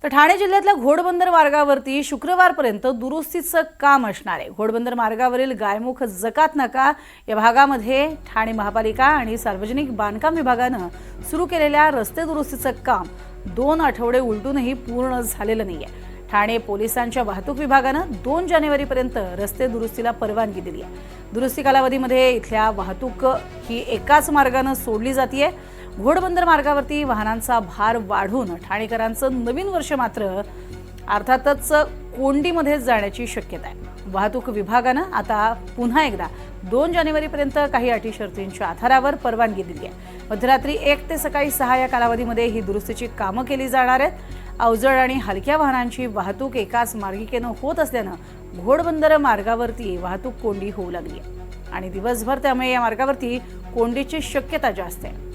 तर ठाणे जिल्ह्यातल्या घोडबंदर मार्गावरती शुक्रवारपर्यंत दुरुस्तीचं काम असणार आहे। घोडबंदर मार्गावरील गायमुख जकात नाका या भागामध्ये ठाणे महापालिका आणि सार्वजनिक बांधकाम विभागानं सुरू केलेल्या रस्ते दुरुस्तीचं काम 2 आठवडे उलटूनही पूर्ण झालेलं नाहीये। ठाणे पोलिसांच्या वाहतूक विभागानं 2 जानेवारीपर्यंत रस्ते दुरुस्तीला परवानगी दिली आहे। दुरुस्ती कालावधीमध्ये इथल्या वाहतूक ही एकाच मार्गाने सोडली जाते। घोडबंदर मार्गावरती वाहनांचा भार वाढून ठाणेकरांचं नवीन वर्ष मात्र अर्थातच कोंडीमध्ये जाण्याची शक्यता आहे। वाहतूक विभागानं आता पुन्हा एकदा 2 जानेवारीपर्यंत काही अटी शर्तींच्या आधारावर परवानगी दिली आहे। मध्यरात्री 1 ते सकाळी 6 या कालावधीमध्ये ही दुरुस्तीची कामं केली जाणार आहेत। अवजड आणि हलक्या वाहनांची वाहतूक एकाच मार्गिकेनं होत असल्यानं घोडबंदर मार्गावरती वाहतूक कोंडी होऊ लागली आहे आणि दिवसभर त्यामुळे या मार्गावरती कोंडीची शक्यता जास्त आहे।